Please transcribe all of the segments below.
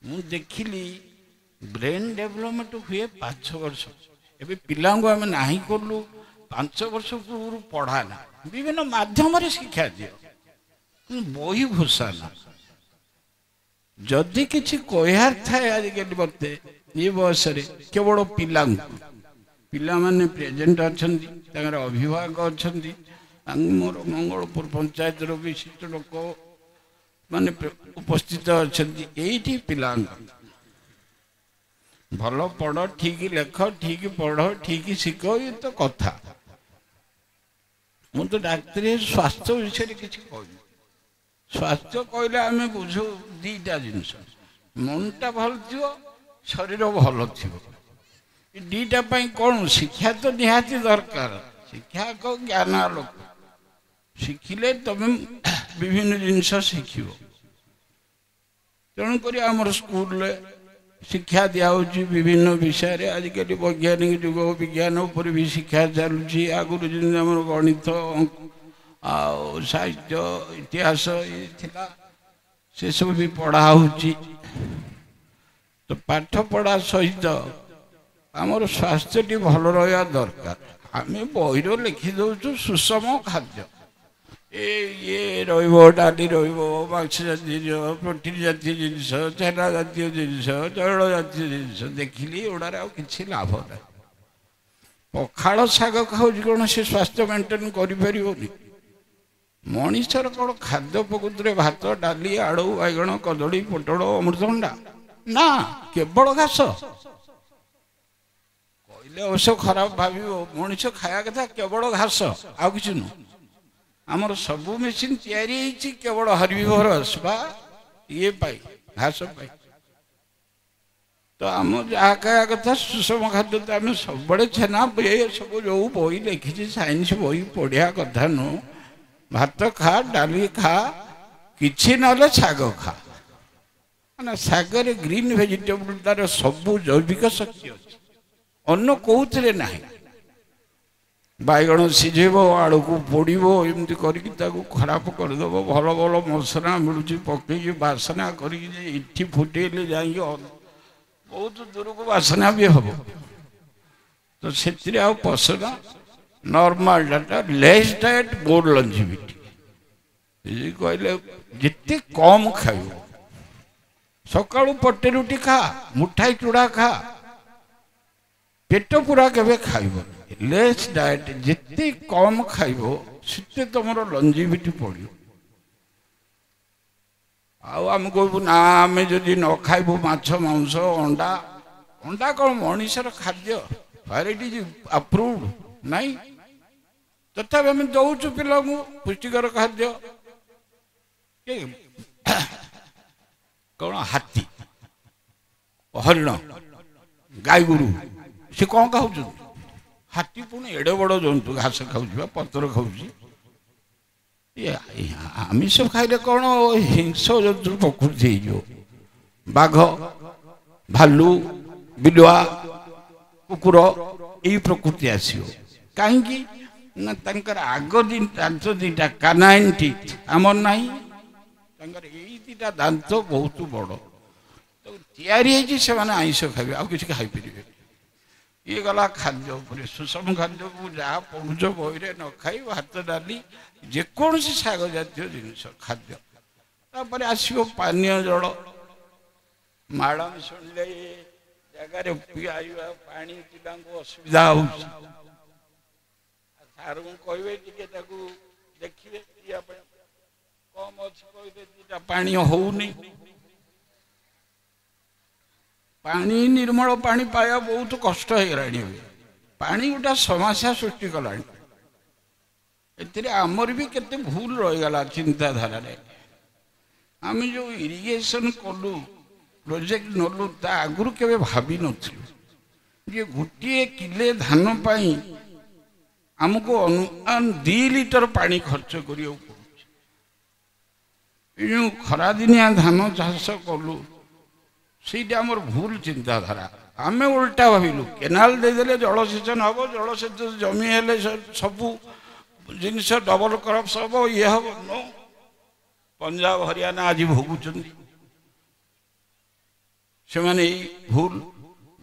ମୁଁ ଦେଖିଲି brain development ହୁଏ 5 ବର୍ଷ। ଏବେ ପିଲାଙ୍କୁ ଆମେ ନାହିଁ କଲୁ 5 ବର୍ଷ ପୂର୍ବରୁ ପଢ଼ା ନା, ବିଭିନ୍ନ ମାଧ୍ୟମରେ ଶିକ୍ଷା ଦିଅ, ବହି ଘୋଷା ନା। ଯଦି କିଛି କହିବାର ଥାଏ ଆଜିକାଲି ମତେ ଏ ବୟସରେ କେବଳ ପିଲାଙ୍କୁ, ପିଲାମାନେ ପ୍ରେଜେଣ୍ଟ ଅଛନ୍ତି, ତାଙ୍କର ଅଭିଭାବକ ଅଛନ୍ତି, ମୋର ମଙ୍ଗଳପୁର ପଞ୍ଚାୟତର ବିଶିଷ୍ଟ ଲୋକ ମାନେ ଉପସ୍ଥିତ ଅଛନ୍ତି। ଏଇଠି ପିଲାଙ୍କ ଭଲ ପଢ଼, ଠିକ ଲେଖ, ଠିକ ପଢ଼, ଠିକ ଶିଖ, ଏ ତ କଥା। ମୁଁ ତ ଡାକ୍ତରୀ ସ୍ୱାସ୍ଥ୍ୟ ବିଷୟରେ କିଛି କହିବି। ସ୍ୱାସ୍ଥ୍ୟ କହିଲେ ଆମେ ବୁଝୁ ଦିଟା ଜିନିଷ, ମନଟା ଭଲ ଥିବ, ଶରୀର ଭଲ ଥିବ। ଏ ଦିଟା ପାଇଁ କ'ଣ ଶିକ୍ଷା ତ ନିହାତି ଦରକାର। ଶିକ୍ଷା ଏକ ଜ୍ଞାନ ଆଲୋକ, ଶିଖିଲେ ତମେ ବିଭିନ୍ନ ଜିନିଷ ଶିଖିବ। ତେଣୁକରି ଆମର ସ୍କୁଲରେ ଶିକ୍ଷା ଦିଆହେଉଛି ବିଭିନ୍ନ ବିଷୟରେ। ଆଜିକାଲି ବୈଜ୍ଞାନିକ ଯୁଗ, ବିଜ୍ଞାନ ଉପରେ ବି ଶିକ୍ଷା ଚାଲୁଛି। ଆଗରୁ ଯେମିତି ଆମର ଗଣିତ ଆଉ ସାହିତ୍ୟ ଇତିହାସ ଥିଲା, ସେସବୁ ବି ପଢ଼ା ହେଉଛି। ତ ପାଠ ପଢ଼ା ସହିତ ଆମର ସ୍ୱାସ୍ଥ୍ୟଟି ଭଲ ରହିବା ଦରକାର। ଆମେ ବହିରେ ଲେଖି ଦେଉଛୁ ସୁଷମ ଖାଦ୍ୟ, ଇଏ ରହିବ, ଡାଲି ରହିବ, ମାଂସ ଜାତୀୟ ଜିନିଷ, ପ୍ରୋଟିନ୍ ଜାତୀୟ ଜିନିଷ, ଚେନା ଜାତୀୟ ଜିନିଷ, ତୈଳ ଜାତୀୟ ଜିନିଷ, ଦେଖିଲି ଏଗୁଡ଼ାରେ ଆଉ କିଛି ଲାଭ ନାହିଁ। ପଖାଳ ଶାଗ ଖାଉଛି କ'ଣ ସେ ସ୍ୱାସ୍ଥ୍ୟ ମେଣ୍ଟେନ୍ କରିପାରିବନି? ମଣିଷର କ'ଣ ଖାଦ୍ୟ ପ୍ରକୃତିରେ ଭାତ, ଡାଲି, ଆଳୁ, ବାଇଗଣ, କଦଳୀ, ପୋଟଳ, ଅମୃତଭଣ୍ଡା ନା କେବଳ ଘାସ? କହିଲେ ଅବଶ୍ୟ ଖରାପ ଭାବିବ, ମଣିଷ ଖାଇବା କଥା କେବଳ ଘାସ, ଆଉ କିଛି ନୁହଁ। ଆମର ସବୁ ମେସିନ୍ ତିଆରି ହେଇଛି କେବଳ ହର୍ବିଭୋରସ୍ ବା ଇଏ ପାଇଁ, ଘାସ ପାଇଁ। ତ ଆମ ଯାହା ଖାଇବା କଥା ସୁଷମ ଖାଦ୍ୟ ତ ଆମେ ସବୁବେଳେ ଛେନା, ଏ ସବୁ ଯେଉଁ ବହି ଲେଖିଛି ସାଇନ୍ସ ବହି ପଢ଼ିବା କଥା ନୁହଁ। ଭାତ ଖା, ଡାଲି ଖା, କିଛି ନହେଲେ ଶାଗ ଖା। ମାନେ ଶାଗରେ ଗ୍ରୀନ୍ ଭେଜିଟେବୁଲ, ତାର ସବୁ ଜୈବିକ ଶକ୍ତି ଅଛି, ଅନ୍ୟ କେଉଁଥିରେ ନାହିଁ। ବାଇଗଣ ସିଝେଇବ, ଆଳୁକୁ ପୋଡ଼ିବ, ଏମିତି କରିକି ତାକୁ ଖରାପ କରିଦେବ। ଭଲ ଭଲ ମସଲା ମିଳୁଛି, ପକେଇକି ବାସନା କରିକି ଯେ ଏଠି ଫୁଟେଇଲେ ଯାଇକି ବହୁତ ଦୂରକୁ ବାସନା ବି ହବ। ତ ସେଥିରେ ଆଉ ପସନ୍ଦ ନର୍ମାଲ ଡାଟା, ଲେସ୍ ଡାଏଟ୍ ମୋର୍ ଲଞ୍ଜିଭିଟି। କହିଲେ ଯେତେ କମ୍ ଖାଇବ, ସକାଳୁ ପଟେ ରୁଟି ଖା, ମୁଠାଇ ଚୁଡ଼ା ଖା, ପେଟ ପୁରା କେବେ ଖାଇବ। ଲେସ୍ ଡାଏଟ୍ ଯେତେ କମ୍ ଖାଇବ ସେତେ ତମର ଲଞ୍ଜିଭିଟି ପଡ଼ିବ। ଆଉ ଆମେ କହିବୁ ନା ଆମେ ଯଦି ନ ଖାଇବୁ ମାଛ, ମାଂସ, ଅଣ୍ଡା, ଅଣ୍ଡା କ'ଣ ମଣିଷର ଖାଦ୍ୟ? ଇଟ୍ ଇଜ୍ ଆପ୍ରୁଭ୍ଡ ନାହିଁ। ତଥାପି ଆମେ ଦଉଛୁ ପିଲାଙ୍କୁ ପୁଷ୍ଟିକର ଖାଦ୍ୟ। କ'ଣ ହାତୀ, ହରିଣ, ଗାଈ ଗୋରୁ ସେ କ'ଣ ଖାଉଛନ୍ତି? ହାତୀ ପୁଣି ଏଡ଼େ ବଡ଼ ଜନ୍ତୁ, ଘାସ ଖାଉଛି ବା ପତ୍ର ଖାଉଛି। ଆମିଷ ଖାଇଲେ କ'ଣ ହିଂସ ଜନ୍ତୁ ପ୍ରକୃତି ହେଇଯିବ। ବାଘ, ଭାଲୁ, ବିଲୁଆ, କୁକୁର, ଏଇ ପ୍ରକୃତି ଆସିବ। କାହିଁକି ନା ତାଙ୍କର ଆଗ ଦାନ୍ତ ଦିଟା କାନାଇନ୍ ଟିଥ୍, ଆମର ନାହିଁ। ତାଙ୍କର ଏଇ ଦିଟା ଦାନ୍ତ ବହୁତ ବଡ଼, ତିଆରି ହେଇଛି ସେମାନେ ଆଇଁଷ ଖାଇବେ, ଆଉ କିଛି ଖାଇପାରିବେ। ଇଏ ଗଲା ଖାଦ୍ୟ ଉପରେ। ସୁଷମ ଖାଦ୍ୟକୁ ଯାହା ପଢ଼ୁଛ ବହିରେ ନ ଖାଇ ଭାତ, ଡାଲି, ଯେକୌଣସି ଶାଗ ଜାତୀୟ ଜିନିଷ ଖାଦ୍ୟ। ତାପରେ ଆସିବ ପାନୀୟ ଜଳ। ମ୍ୟାଡ଼ାମ ଶୁଣିଲେ ଏ ଜାଗାରେ ପିଇବା ପାଣି ପିଲାଙ୍କୁ ଅସୁବିଧା ହେଉଛି, ସାର୍ଙ୍କୁ କହିବେ ଟିକେ ତାକୁ ଦେଖିବେ, ପିଇବା ପାଇଁ କମ୍ ଅଛି, କହିଲେ ଦିଟା ପାଣି ହଉନି। ପାଣି, ନିର୍ମଳ ପାଣି ପାଇବା ବହୁତ କଷ୍ଟ ହେଇଗଲାଣି। ପାଣି ଗୋଟେ ସମସ୍ୟା ସୃଷ୍ଟି କଲାଣି। ଏଥିରେ ଆମର ବି କେତେ ଭୁଲ ରହିଗଲା ଚିନ୍ତାଧାରାରେ। ଆମେ ଯେଉଁ ଇରିଗେସନ କଲୁ, ପ୍ରୋଜେକ୍ଟ ନେଲୁ, ତା ଆଗରୁ କେବେ ଭାବିନଥିଲୁ ଯେ ଗୋଟିଏ କିଲେ ଧାନ ପାଇଁ ଆମକୁ ଅନୁମାନ 2 ଲିଟର ପାଣି ଖର୍ଚ୍ଚ କରିବାକୁ ପଡ଼ୁଛି। ଏ ଯେଉଁ ଖରାଦିନିଆ ଧାନ ଚାଷ କଲୁ, ସେଇଟା ଆମର ଭୁଲ ଚିନ୍ତାଧାରା। ଆମେ ଓଲଟା ଭାବିଲୁ କେନାଲ ଦେଇଦେଲେ ଜଳସେଚନ ହେବ, ଜଳସେଚନ ଜମି ହେଲେ ସବୁ ଜିନିଷ ଡବଲ କ୍ରପ୍ସ ହେବ, ଇଏ ହେବ। नो, ପଞ୍ଜାବ, ହରିୟାଣା ଆଜି ଭୋଗୁଛନ୍ତି। ସେମାନେ ଭୁଲ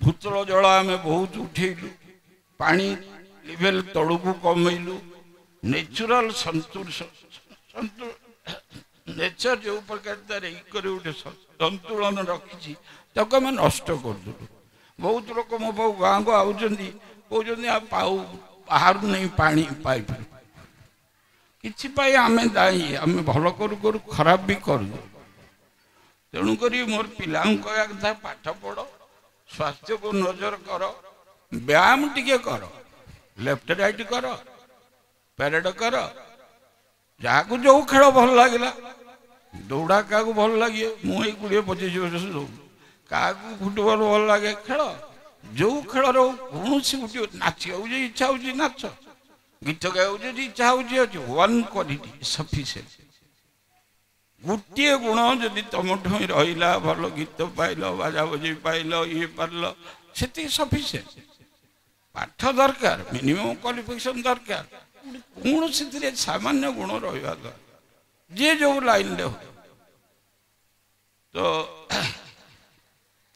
ଭୂତଳ ଜଳ ଆମେ ବହୁତ ଉଠେଇଲୁ, ପାଣି ଲେଭେଲ ତଳକୁ କମେଇଲୁ, ନେଚୁରାଲ ନେଚର ଯେଉଁ ପ୍ରକାର ତାର ଏକରେ ଗୋଟେ ସନ୍ତୁଳନ ରଖିଛି ତାକୁ ଆମେ ନଷ୍ଟ କରିଦେଲୁ। ବହୁତ ଲୋକ ମୋ ପାଖକୁ ଗାଁକୁ ଆଉଛନ୍ତି, କହୁଛନ୍ତି ବାହାରୁ ନେଇ ପାଣି ପାଇପାରୁ। କିଛି ପାଇଁ ଆମେ ଦାୟୀ, ଆମେ ଭଲ କରୁ କରୁ ଖରାପ ବି କରୁ। ତେଣୁକରି ମୋର ପିଲାଙ୍କୁ କହିବା କଥା, ପାଠ ପଢ଼, ସ୍ୱାସ୍ଥ୍ୟକୁ ନଜର କର, ବ୍ୟାୟାମ ଟିକେ କର, ଲେଫ୍ଟ ରାଇଟ୍ କର, ପ୍ୟାରେଡ୍ କର, ଯାହାକୁ ଯେଉଁ ଖେଳ ଭଲ ଲାଗିଲା। ଦୌଡ଼ା କାହାକୁ ଭଲ ଲାଗେ, ମୁଁ ଏଇ 20-25 ବର୍ଷ ଦୌଡ଼ୁ। କାହାକୁ ଫୁଟବଲ ଭଲ ଲାଗେ, ଖେଳ ଯେଉଁ ଖେଳର କୌଣସି ଗୋଟିଏ, ନାଚିବାକୁ ଯଦି ଇଚ୍ଛା ହେଉଛି ନାଚ, ଗୀତ ଗାଇବାକୁ ଯଦି ଇଚ୍ଛା ହେଉଛି ଅଛି। One quality sufficient. ଗୋଟିଏ ଗୁଣ ଯଦି ତମଠୁ ରହିଲା, ଭଲ ଗୀତ ପାଇଲ, ବାଜା ବଜେଇ ପାଇଲ, ଇଏ ପାରିଲ, ସେତିକି ସଫିସିଏଣ୍ଟ। ପାଠ ଦରକାର, ମିନିମମ୍ କ୍ୱାଲିଫିକେସନ୍ ଦରକାର, କୌଣସିଥିରେ ସାମାନ୍ୟ ଗୁଣ ରହିବା ଦରକାର, ଯିଏ ଯେଉଁ ଲାଇନରେ ହଉ। ତ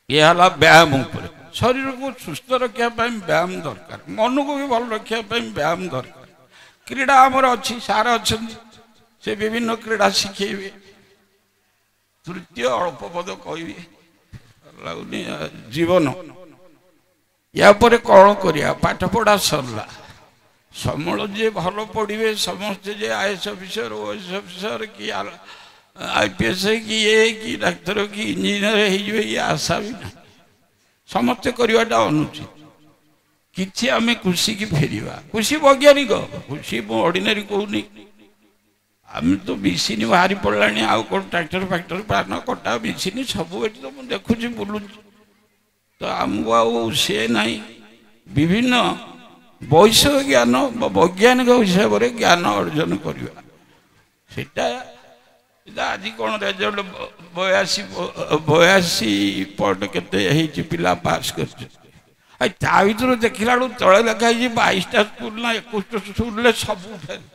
ଇଏ ହେଲା ବ୍ୟାୟାମ ଉପରେ। ଶରୀରକୁ ସୁସ୍ଥ ରଖିବା ପାଇଁ ବ୍ୟାୟାମ ଦରକାର, ମନକୁ ବି ଭଲ ରଖିବା ପାଇଁ ବ୍ୟାୟାମ ଦରକାର। କ୍ରୀଡ଼ା ଆମର ଅଛି, ସାର୍ ଅଛନ୍ତି, ସେ ବିଭିନ୍ନ କ୍ରୀଡ଼ା ଶିଖେଇବେ। ତୃତୀୟ ଅଳ୍ପ ପଦ କହିବି, ଲାଗୁନି ଜୀବନ। ୟା ପରେ କ'ଣ କରିବା? ପାଠ ପଢ଼ା ସରିଲା, ସମୂଳ ଯିଏ ଭଲ ପଢ଼ିବେ, ସମସ୍ତେ ଯେ IAS ଅଫିସର, OS ଅଫିସର, କି IPS, କି କି ଡାକ୍ତର, କି ଇଞ୍ଜିନିୟର ହେଇଯିବେ, ଇଏ ଆଶା ବି ନାହିଁ। ସମସ୍ତେ କରିବାଟା ଅନୁଚିତ। କିଛି ଆମେ କୃଷିକି ଫେରିବା। କୃଷି ବୈଜ୍ଞାନିକ, କୃଷି ମୁଁ ଅର୍ଡ଼ିନାରୀ କହୁନି। ଆମେ ତ ମେସିନ୍ ବାହାରି ପଡ଼ିଲାଣି, ଆଉ କ'ଣ ଟ୍ରାକ୍ଟର ଫ୍ରାକ୍ଟର, ପାନ କଟା ମେସିନ୍ ସବୁ ଏଠି ତ ମୁଁ ଦେଖୁଛି, ବୁଲୁଛି। ତ ଆମକୁ ଆଉ ସେ ନାହିଁ। ବିଭିନ୍ନ ବୈଷୟିକ ଜ୍ଞାନ ବା ବୈଜ୍ଞାନିକ ହିସାବରେ ଜ୍ଞାନ ଅର୍ଜନ କରିବା। ସେଟା ଆଜି କ'ଣ ରେଜଲ୍ଟ 82% କେତେ ହେଇଛି, ପିଲା ପାସ୍ କରିଛନ୍ତି। ତା ଭିତରୁ ଦେଖିଲା ବେଳକୁ ତଳେ ଲେଖା ହେଇଛି 22ଟା ସ୍କୁଲ ନା 21ଟା ସ୍କୁଲରେ ସବୁ ଫେଲ୍।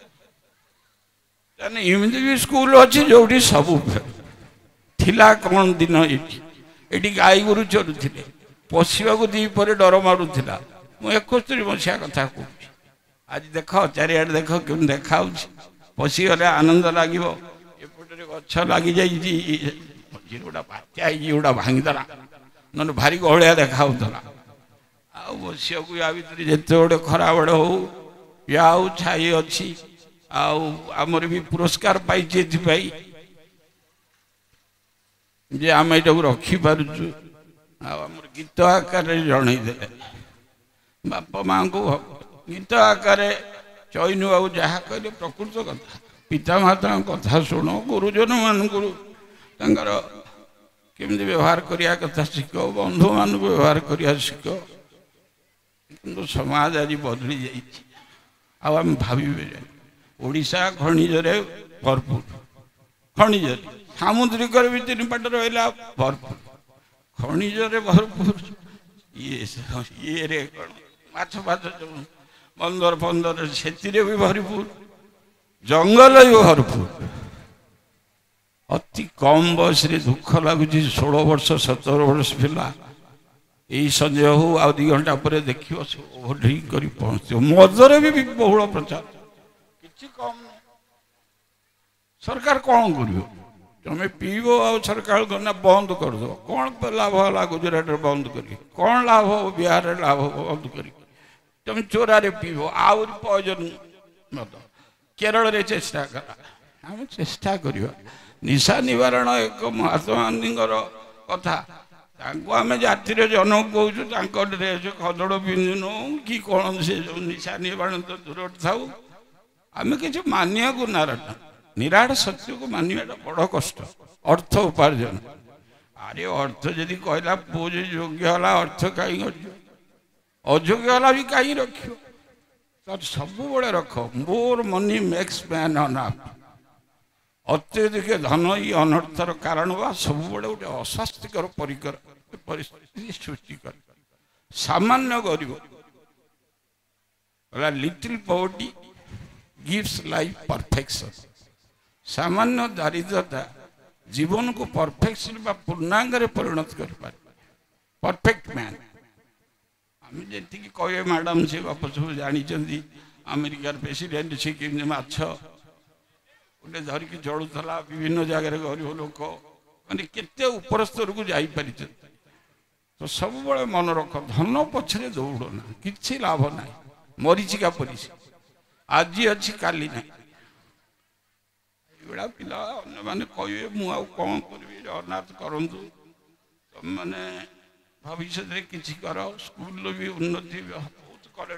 ଏମିତି ବି ସ୍କୁଲ ଅଛି ଯୋଉଠି ସବୁ ଫେଲ୍। ଥିଲା କ'ଣ ଦିନ ଏଠି ଗାଈ ଗୋରୁ ଚରୁଥିଲେ, ପଶିବାକୁ ଦ୍ୱିପହରେ ଡର ମାରୁଥିଲା। ମୁଁ 71 ମସିହା କଥା କହୁଛି। ଆଜି ଦେଖ, ଚାରିଆଡ଼େ ଦେଖ କେମିତି ଦେଖାହେଉଛି। ପଶିଗଲେ ଆନନ୍ଦ ଲାଗିବ। ଏପଟରେ ଗଛ ଲାଗିଯାଇଛି, ମଝିରେ ଗୋଟା ବାତ୍ୟା ହେଇଛି, ଗୋଟା ଭାଙ୍ଗିଦେଲା, ନହେଲେ ଭାରି ଗହଳିଆ ଦେଖାହେଉଥିଲା। ଆଉ ବସିବାକୁ ୟା ଭିତରେ ଯେତେ ଗୋଟେ ଖରାବେଳେ ହଉ, ୟା ହଉ ଛାଇ ଅଛି। ଆଉ ଆମର ବି ପୁରସ୍କାର ପାଇଛି ଏଥିପାଇଁ ଯେ ଆମେ ଏଟାକୁ ରଖିପାରୁଛୁ। ଆଉ ଆମର ଗୀତ ଆକାରରେ ଜଣେଇଦେଲେ, ବାପା ମାଆଙ୍କୁ ଗୀତ ଆକାରରେ ଚଇନୁ ଆଉ ଯାହା କହିଲେ ପ୍ରକୃତ କଥା। ପିତାମାତାଙ୍କ କଥା ଶୁଣ, ଗୁରୁଜନମାନଙ୍କୁ ତାଙ୍କର କେମିତି ବ୍ୟବହାର କରିବା କଥା ଶିଖ, ବନ୍ଧୁମାନଙ୍କୁ ବ୍ୟବହାର କରିବା ଶିଖ। କିନ୍ତୁ ସମାଜ ଆଜି ବଦଳି ଯାଇଛି। ଆଉ ଆମେ ଭାବିବେ ଓଡ଼ିଶା ଖଣିଜରେ ଭରପୁର, ଖଣିଜରେ, ସାମୁଦ୍ରିକରେ ବି 3 ପାଟ ରହିଲା ଭରପୁର, ଖଣିଜରେ ଭରପୁର। ଇଏରେ କ'ଣ ମାଛ ଫାଛ ବନ୍ଦର ଫନ୍ଦର, ସେଥିରେ ବି ଭରପୁର, ଜଙ୍ଗଲ ବି ଭରପୁର। ଅତି କମ୍ ବୟସରେ ଦୁଃଖ ଲାଗୁଛି, 16 ବର୍ଷ 17 ବର୍ଷ ପିଲା ଏଇ ସଞ୍ଜୟ ହଉ ଆଉ 2 ଘଣ୍ଟା ପରେ ଦେଖିବ ସେ ଓଭରଡ୍ରିଙ୍କ କରି ପହଞ୍ଚିବ। ମଦରେ ବି ବହୁଳ ପ୍ରଚାର, କିଛି କମ୍ ନାହିଁ। ସରକାର କ'ଣ କରିବ? ତମେ ପିଇବ ଆଉ ସରକାର ନା ବନ୍ଦ କରିଦେବ। କ'ଣ ଲାଭ ହେଲା ଗୁଜରାଟରେ ବନ୍ଦ କରିକି? କ'ଣ ଲାଭ ହେବ ବିହାରରେ ଲାଭ ବନ୍ଦ କରିକି? ତମେ ଚୋରାରେ ପିଇବ, ଆହୁରି ପଏଜନ ମଦ। କେରଳରେ ଚେଷ୍ଟା କର, ଆମେ ଚେଷ୍ଟା କରିବା। ନିଶା ନିବାରଣ ଏକ ମହାତ୍ମା ଗାନ୍ଧୀଙ୍କର କଥା। ତାଙ୍କୁ ଆମେ ଜାତିର ଜନକ କହୁଛୁ, ତାଙ୍କ ଡ୍ରେସ ଖଦଡ଼ ପିନ୍ଧୁନୁ କି କ'ଣ, ସେ ଯେଉଁ ନିଶା ନିବାରଣ ତ ଦୂରରେ ଥାଉ। ଆମେ କିଛି ମାନିବାକୁ ନାରାଜ। ନିରାଟ ସତ୍ୟକୁ ମାନିବାଟା ବଡ଼ କଷ୍ଟ। ଅର୍ଥ ଉପାର୍ଜନ, ଆରେ ଅର୍ଥ ଯଦି କହିଲା ପୁଅ ଯଦି ଯୋଗ୍ୟ ହେଲା, ଅର୍ଥ କାହିଁ ରଖିବ? ଅଯୋଗ୍ୟ ହେଲା ବି କାହିଁ ରଖିବ? ସବୁବେଳେ ରଖ। ମୋର ମନି ମେକ୍ସ ମ୍ୟାନ୍ ଅନଆପ୍। ଅତ୍ୟଧିକ ଧନ ଇ ଅନರ್ಥର କାରଣ ବା ସବୁବେଳେ ଗୋଟେ ଅସ୍ୱାସ୍ଥ୍ୟକର ପରିସ୍ଥିତି ସୃଷ୍ଟି କରେ। ସାମାନ୍ୟ ଗରିବ, little poverty gives life perfection। ସାମାନ୍ୟ ଦାରିଦ୍ରତା ଜୀବନକୁ ପରଫେକ୍ସନ ବା ପୂର୍ଣ୍ଣାଙ୍ଗରେ ପରିଣତ କରିପାରେ। परफेक्ट मैन आम जी कहे मैडम से गप सब जानी अमेरिकार प्रेसिडेंट से कि माछ गोटे धरिकी चलुला विभिन्न जगह गरीब लोक मैंने केते ऊपर स्तर को जापारी तो सब बड़े मन रख धन पछरे दौड़ना कि लाभ ना मरीचिका परी आज अच्छी काली ना एगुड़ा पिला मैंने कहे मुझे कौन करी जगन्नाथ करूँ तुम मैंने भविष्य में किसी कर स्कूल भी उन्नति बहुत करे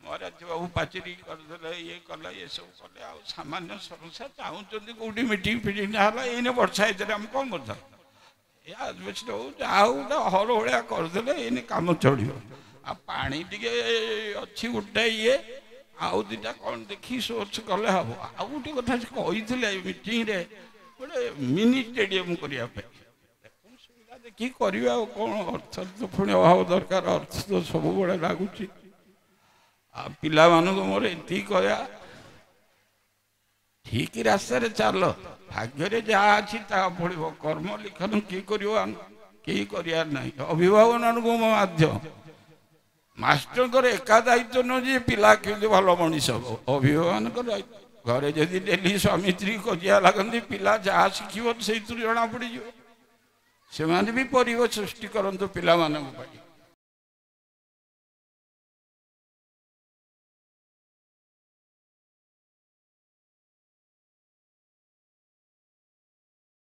महाराज बाबू पाचेरी करदे ये कला ये सब कले आ सामान्य समस्या चाहते कौटी मीटिंग फिटिंग ये वर्षा ये आम कौन करता आजबेस्ट हो हल भाया करदे ये कम चलो आ पानी टे अच्छी गोटे ये आउ दीटा कौन देखी सोच कले हम आउ गोटे कथा कही मीटिंग रे गोटे मिनी स्टेडियम करने सुविधा देखिए करा कौन अर्थ तो पुणी अभाव दरकार अर्थ तो सब बड़े लगुच पिला मोर ये कह ठीक रास्तार चल भाग्य जहाँ अच्छी पड़ो कर्म लिखन किए कर अभिभावक माध्यम मास्टर एका दायित्व न जे पिला केमती भल मनीष हम अभिभावक घरे जदि डेली स्वामी स्त्री कजिया लगती पिला जहाँ शिखिब से जना पड़ से भी परिवेश सृष्टि करतु पिला